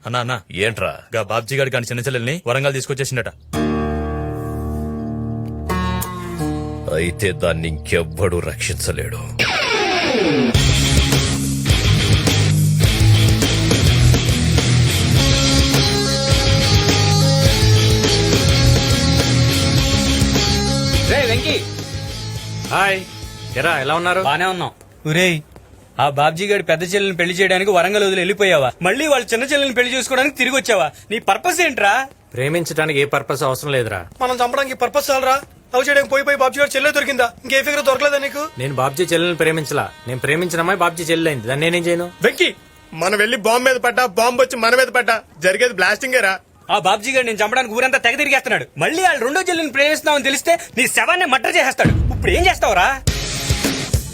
అన్నా అన్నా ఏంట్రా? గా బాబ్జీ గారి కానీ చిన్న చెల్లెల్ని వరంగల్ తీసుకొచ్చేసిండట. అయితే దాన్ని ఇంకెవ్వడూ రక్షించలేడు. వెంకీ హాయ్, ఎరా ఎలా ఉన్నారు? బానే ఉన్నాం. ఒరేయ్, ఆ బాబ్జీ గారి పెద్ద చెల్లెని పెళ్లి చేయడానికి వరంగల్ వదిలి వెళ్ళిపోయావా? మళ్ళీ వాళ్ళ చిన్న చెల్లెని పెళ్లి చేసుకోవడానికి తిరిగి వచ్చావా? నీ పర్పస్ ఏంట్రా? ప్రేమించడానికి ఏ పర్పస్ అవసరం లేదురా. మనం చంపడానికి పర్పస్ చాలరా? లవ్ చేయడానికి పోయి బాబు గారు చెల్లె దొరికిందా? ఇంకే ఫిగర్ దొరకలేదా నీకు? నేను బాబ్జీ చెల్లెని ప్రేమించలా. నేను ప్రేమించిన అమ్మాయి బాబ్జీ చెల్లెలైంది. దాన్ని నేనేం చేయను? వెంకీ, మనం వెళ్లి బాంబు మీద పడ్డా, బాంబు వచ్చి మన మీద పడ్డా జరిగేది బ్లాస్టింగేరా. ఆ బాబ్జీ గారు నేను చంపడానికి ఊరంతా తెగ తిరిగేస్తున్నాడు. మళ్ళీ వాళ్ళు రెండో చెల్లెని ప్రేమిస్తున్నామని తెలిస్తే నీ శవాన్ని మర్డర్ చేసేస్తాడు. ఇప్పుడు ఏం చేస్తావురా?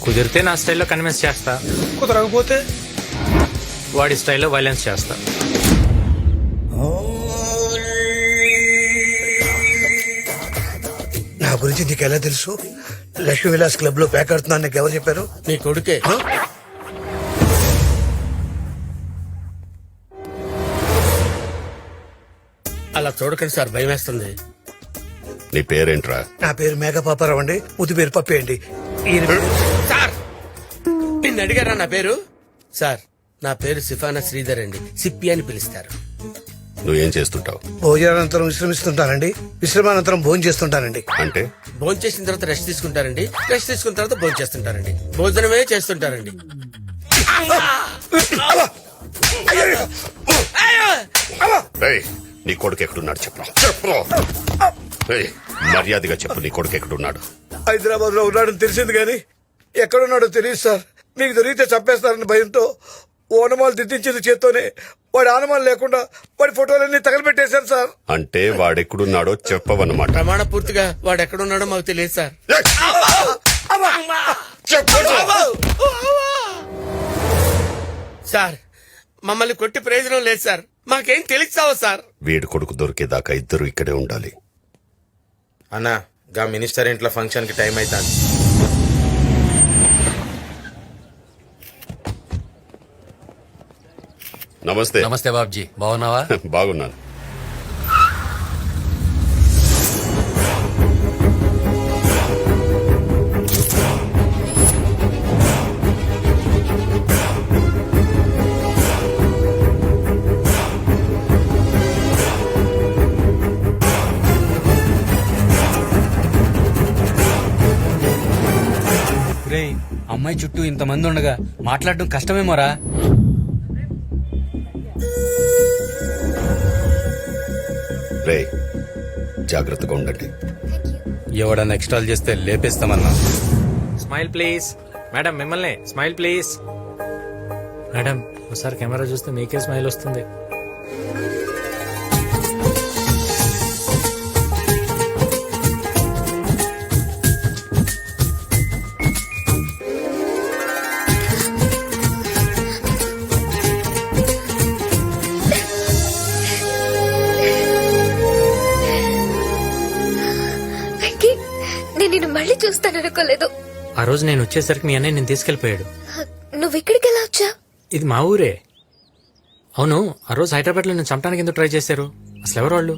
కుదిరితే నా స్టైల్లో కన్విన్స్ చేస్తా, కుదరకపోతే వాడి స్టైల్లో వైలెన్స్ చేస్తా. నా గురించి నీకు ఎలా తెలుసు? లక్ష్మీ విలాస్ క్లబ్ లో ప్యాక్ ఆడుతున్నాను నీకు ఎవరు చెప్పారు? నీ కొడుకే. అలా చూడకండి సార్, భయం వేస్తుంది. నీ పేరేంట్రా? నా పేరు మేఘపాపారావు అండి. ముద్దు పేరు పప్పి అండి. ఈయన పేరు- సార్, నిన్ను అడిగారా నా పేరు? సార్, నా పేరు సిఫానా శ్రీధర్ అండి. సిప్పి అని పిలుస్తారు. నువ్వేం చేస్తుంటావు? భోజనానంతరం విశ్రమిస్తుంటానండి. విశ్రమానంతరం భోజనం చేస్తుంటానండి. అంటే భోజనం చేసిన తర్వాత రెస్ట్ తీసుకుంటారండి. రెస్ట్ తీసుకున్న తర్వాత భోజనం చేస్తుంటారండి. భోజనమే చేస్తుంటారండి. రేయ్, నీ కొడుకు ఎక్కడున్నాడు చెప్పరా? చెప్పరా? రేయ్, మర్యాదగా చెప్పు, నీ కొడుకు ఎక్కడున్నాడు? హైదరాబాద్ లో ఉన్నాడని తెలిసింది కానీ ఎక్కడున్నాడో తెలియదు సార్. మీకు దొరికితే చంపేస్తారని భయంతో ఓనమాలు దిద్దించింది చేత్తోనే. వాడి ఆనమాలు లేకుండా వాడి ఫోటోలన్నీ తగలబెట్టేశాను సార్. అంటే వాడెక్కడున్నాడో చెప్పవన్నమాట. ప్రమాణ పూర్తిగా వాడు ఎక్కడున్నాడో మాకు తెలియదు సార్. సార్, మమ్మల్ని కొట్టి ప్రయోజనం లేదు సార్. మాకేం తెలుస్తావా సార్? వీడి కొడుకు దొరికేదాకా ఇద్దరు ఇక్కడే ఉండాలి. అన్నా, గా మినిస్టర్ ఇంట్లో ఫంక్షన్ కి టైం అవుతాంది. నమస్తే. నమస్తే బాబ్జీ, బాగున్నావా? బాగున్నాను. ఒరేయ్, అమ్మాయి చుట్టూ ఇంతమంది ఉండగా మాట్లాడడం కష్టమేమోరా. రేయ్, జాగ్రత్తగా ఉండండి. ఎవడన్నా ఎక్స్ట్రాల్ చేస్తే లేపేస్తామన్నా. Smile please. మేడం, మిమ్మల్ని స్మైల్ ప్లీజ్. మేడం, ఒకసారి కెమెరా చూస్తే మీకే స్మైల్ వస్తుంది. వెంకీ, నేను నిన్ను మళ్ళీ చూస్తాననుకోలేదు. ఆ రోజు నేను వచ్చేసరికి మీ అన్నయ్య నేను తీసుకెళ్లిపోయాడు. నువ్వు ఇక్కడికి ఎలా వచ్చా? ఇది మా ఊరే. అవును, ఆ రోజు హైదరాబాద్ లో నేను చంపడానికి ఎందుకు ట్రై చేశారు? అసలు ఎవరు వాళ్ళు?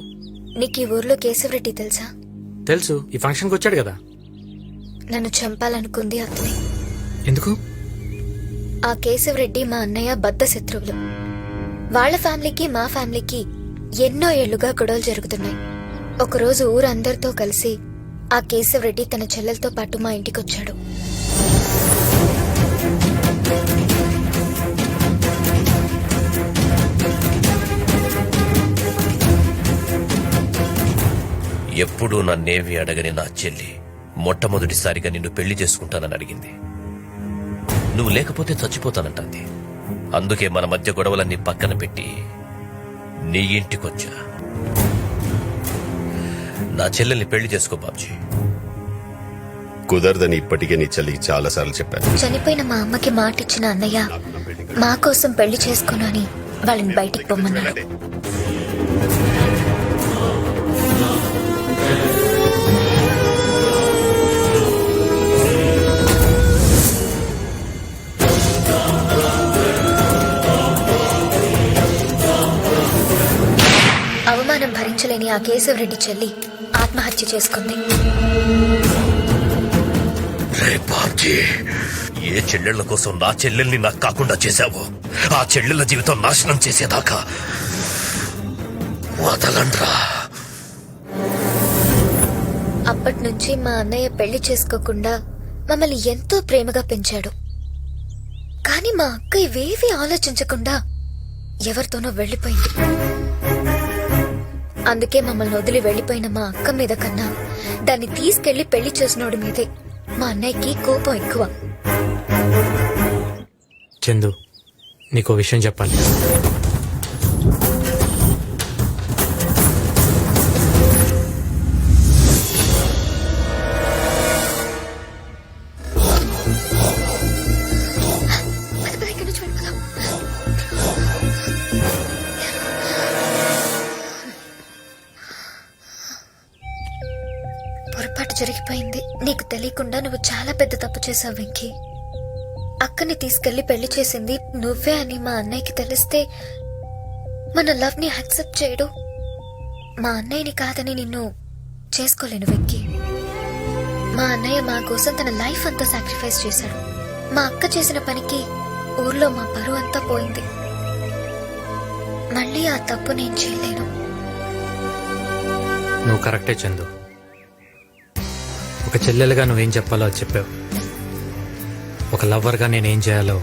నీకు ఈ ఊర్లో కేశవరెడ్డి తెలుసా? తెలుసు, ఈ ఫంక్షన్ కి వచ్చాడు కదా. నన్ను చంపాలనుకుంది అతనే. ఎందుకు? ఆ కేశవరెడ్డి మా అన్నయ్య బద్ద శత్రువులు. వాళ్ళ ఫ్యామిలీకి మా ఫ్యామిలీకి ఎన్నో ఏళ్లుగా గొడవలు జరుగుతున్నాయి. ఒకరోజు ఊరందరితో కలిసి ఆ కేశవరెడ్డి తన చెల్లెలతో పాటు మా ఇంటికొచ్చాడు. ఎప్పుడూ నన్నేమి అడగని నా చెల్లి మొట్టమొదటిసారిగా నిన్ను పెళ్లి చేసుకుంటానని అడిగింది. నువ్వు లేకపోతే చచ్చిపోతానంటుంది. అందుకే మన మధ్య గొడవలన్నీ పక్కన పెట్టి నీ ఇంటికొచ్చా. నా చెల్లెల్ని పెళ్లి చేసుకో బాబ్జీ. కుదరదని ఇప్పటికే నీ చెల్లికి చాలా సార్లు చెప్పాను. చనిపోయిన మా అమ్మకి మాట ఇచ్చిన అన్నయ్య మా కోసం పెళ్లి చేసుకోను అని వాళ్ళని బయటికి పొమ్మన్నాడు. ఆ కేశవరెడ్డి చెల్లి ఆత్మహత్య చేసుకుంది. రే బాబ్జీ, ఏ చెల్లెళ్ల కోసం నా చెల్లెల్ని నాకు కాకుండా చేశావో ఆ చెల్లెళ్ళ జీవితం నాశనం చేసేదాకా వదలండ్రా. అప్పటి నుంచి మా అన్నయ్య పెళ్లి చేసుకోకుండా మమ్మల్ని ఎంతో ప్రేమగా పెంచాడు. కానీ మా అక్క ఇవేవీ ఆలోచించకుండా ఎవరితోనో వెళ్లిపోయింది. అందుకే మమ్మల్ని వదిలి వెళ్లిపోయిన మా అక్క మీద కన్నా దాన్ని తీసుకెళ్లి పెళ్లి చేసినోడి మీదే మా అన్నయ్యకి కోపం ఎక్కువ. చందు, నీకో విషయం చెప్పాలి. పద పద, ఇక్కడి నుంచి వెళ్ళిపోదాం. పొరపాటు జరిగిపోయింది. నీకు తెలియకుండా నువ్వు చాలా పెద్ద తప్పు చేసావు వెంకీ. అక్కని తీసుకెళ్లి పెళ్లి చేసింది నువ్వే అని మా అన్నయ్యకి తెలిస్తే మన లవ్ ని యాక్సెప్ట్ చేయడు. మా అన్నయ్యని కాదని నిన్ను చేసుకోలేను వెంకీ. మా అన్నయ్య మా కోసం తన లైఫ్ అంతా సాక్రిఫైస్ చేశాడు. మా అక్క చేసిన పనికి ఊర్లో మా పరువు అంతా పోయింది. మళ్ళీ ఆ తప్పు నేను చేయలేను. నువ్వు కరెక్టే చందు. ఒక చెల్లెలుగా నువ్వేం చెప్పాలో అది చెప్పావు. ఒక లవ్వర్గా నేనేం చేయాలో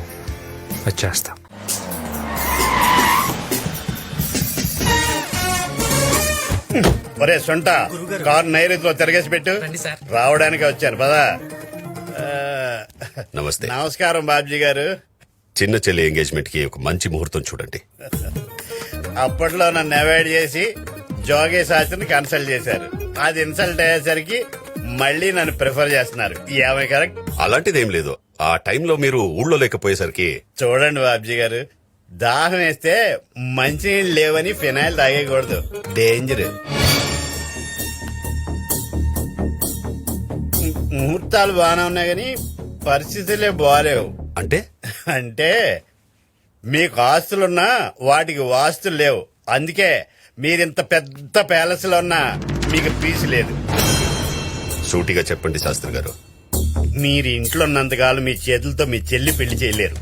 అది చేస్తా. ఒరే సొంట, కారు నైరుతిలో తిరగేసి పెట్టు. రావడానికి వచ్చాను పదా. నమస్తే. నమస్కారం బాబ్జీ గారు. చిన్న చెల్లి ఎంగేజ్మెంట్ కి ఒక మంచి ముహూర్తం చూడండి. అప్పట్లో నన్ను అవాయిడ్ చేసి జోగే శాస్త్రిని కన్సల్ట్ చేశారు. అది ఇన్సల్ట్ అయ్యేసరికి మళ్ళీ నన్ను ప్రిఫర్ చేస్తున్నారు. ఏమై కరెక్ట్? అలాంటిదేం లేదు. ఆ టైంలో మీరు ఊళ్ళో లేకపోయేసరికి. చూడండి బాబ్జీ గారు, దాహం వేస్తే మంచినీళ్ళు లేవని ఫినాయిల్ తాగేయకూడదు, డేంజర్. ముహూర్తాలు బాగానే ఉన్నాయి కానీ పరిస్థితులే బాగాలేవు. అంటే అంటే మీకు ఆస్తులున్నా వాటికి వాస్తులు లేవు. అందుకే మీరింత పెద్ద ప్యాలెస్ లో ఉన్నా మీకు పీసు లేదు. సూటిగా చెప్పండి శాస్త్రి గారు. మీరు ఇంట్లో ఉన్నంతకాలం మీ చేతులతో మీ చెల్లి పెళ్లి చేయలేరు.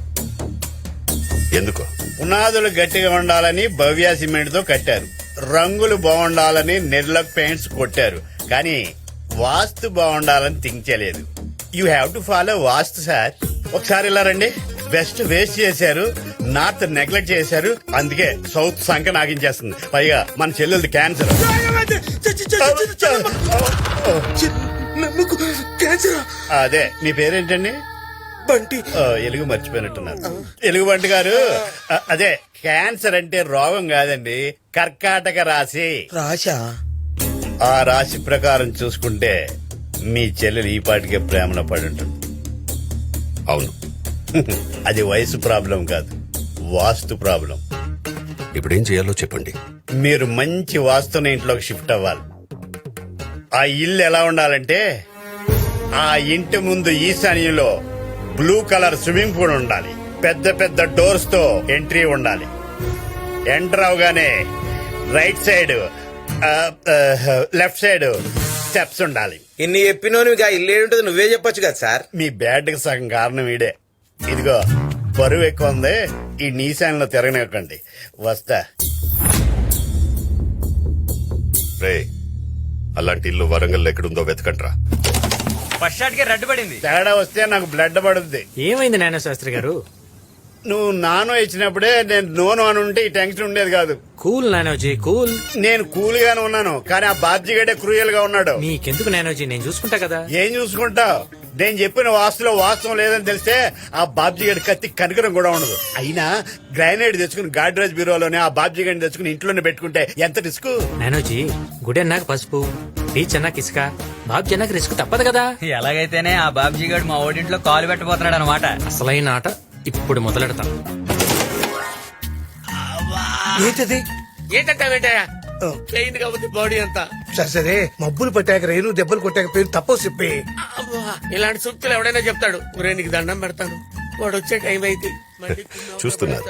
ఎందుకు? పునాదులు గట్టిగా ఉండాలని భవ్య సిమెంట్ తో కట్టారు, రంగులు బాగుండాలని నిర్లక్ పెయింట్స్ కొట్టారు, కానీ వాస్తు బాగుండాలని థింక్ చేయలేదు. You have to follow vastu sir. ఒకసారి ఇలా రండి. వెస్ట్ వేస్ట్ చేశారు, నార్త్ నెగ్లెక్ట్ చేశారు, అందుకే సౌత్ సంఖ్య నాగించేస్తుంది. పైగా మన చెల్లెలది క్యాన్సర్. అదే మీ పేరేంటండి? బంటి. ఎలుగు మర్చిపోయినట్టున్నారు. ఎలుగు బంటి గారు, అదే క్యాన్సర్ అంటే రోగం కాదండి, కర్కాటక రాశి. రాశా? ఆ రాశి ప్రకారం చూసుకుంటే మీ చెల్లెలు ఈ పాటికే ప్రేమలో పడి ఉంటుంది. అవును. అది వయసు ప్రాబ్లం కాదు, వాస్తు ప్రాబ్లం. ఇప్పుడేం చేయాలో చెప్పండి. మీరు మంచి వాస్తున్న ఇంట్లోకి షిఫ్ట్ అవ్వాలి. ఆ ఇల్లు ఎలా ఉండాలంటే ఆ ఇంటి ముందు ఈశాన్యంలో బ్లూ కలర్ స్విమ్మింగ్ పూల్ ఉండాలి, పెద్ద పెద్ద డోర్స్ తో ఎంట్రీ ఉండాలి. ఎంటర్ అవగానే right side left side steps ఉండాలి. ఇన్ని చెప్పినోనిగా ఇల్లు ఏంటో నువ్వే చెప్పొచ్చు కదా సార్. మీ బ్యాడ్ కి సగం కారణం వీడే. ఇదిగో బరువు ఎక్కువ ఉంది, ఈ నీశాన్లో తిరగనివ్వకండి. వస్తా. రే, అలాంటి ఇల్లు వరంగల్ ఎక్కడుందో వెతకండ్రా. ఫస్ట్ షాట్ కి రెడ్ పడింది. తేడా వస్తే నాకు బ్లడ్ పడుద్ది. ఏమైంది నాన్న శాస్త్రి గారు? నువ్వు నానో ఇచ్చినప్పుడే నేను నోను అని ఉంటే ఈ టెన్షన్ ఉండేది కాదు. కూల్ నానోజీ, కూల్. నేను కూల్ గానే ఉన్నాను, కానీ ఆ బాబ్జీ గడే క్రూయల్ గా ఉన్నాడు. నీకెందుకు నానోజీ, నేను చూసుకుంటా కదా. ఏం చూసుకుంటావు? నేను చెప్పిన వాస్తులో వాస్తవం లేదని తెలిస్తే ఆ బాబ్జీ గడి కత్తి కనికరం కూడా ఉండదు. అయినా గ్రానైట్ తెచ్చుకుని గాడ్రేజ్ బ్యూరోలోనే ఆ బాబ్జీ గడిని తెచ్చుకుని ఇంట్లోనే పెట్టుకుంటే ఎంత రిస్క్. నానోజీ, గుడి అన్నాక పసుపు, బీచ్ అన్నాక ఇసుక, బాబ్జీ అన్నాక రిస్క్ తప్పదు కదా. ఎలాగైతేనే ఆ బాబ్జీ గారు మా ఓడింట్లో కాలు పెట్టబోతున్నాడు అనమాట. అసలైన ఆట ఇప్పుడు మొదలెడతాం. ఏంటది? ఏంటంటావేంటయ్యా? పెయిన్ కాబట్టి బాడీ అంతా. సరే సరే, మబ్బులు పట్టాక రేణు దెబ్బలు కొట్టాక పేరు తప్పవు చెప్పి. అబ్బా, ఇలాంటి సూక్తులు ఎవడైనా చెప్తాడు. ఒరే నీకు దండం పెడతాను, వాడు వచ్చే టైం అయితే చూస్తున్నారు.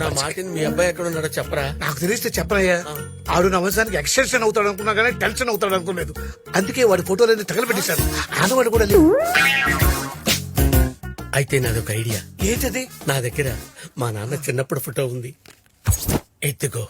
నా మాటిని మీ అబ్బాయి ఎక్కడ ఉన్నాడో చెప్పరా. నాకు తెలిస్తే చెప్పనయ్యా. ఆడు నా వంశానికి ఎక్స్టెన్షన్ అవుతాడు అనుకున్నా కానీ టెన్షన్ అవుతాడు అనుకోలేదు. అందుకే వాడి ఫోటోలన్నీ తగలబెట్టేశారు. ఆనవాడు కూడా లేవు. అయితే నాదొక ఐడియా. ఏంటది? నా దగ్గర మా నాన్న చిన్నప్పుడు ఫోటో ఉంది, ఎత్తుకో.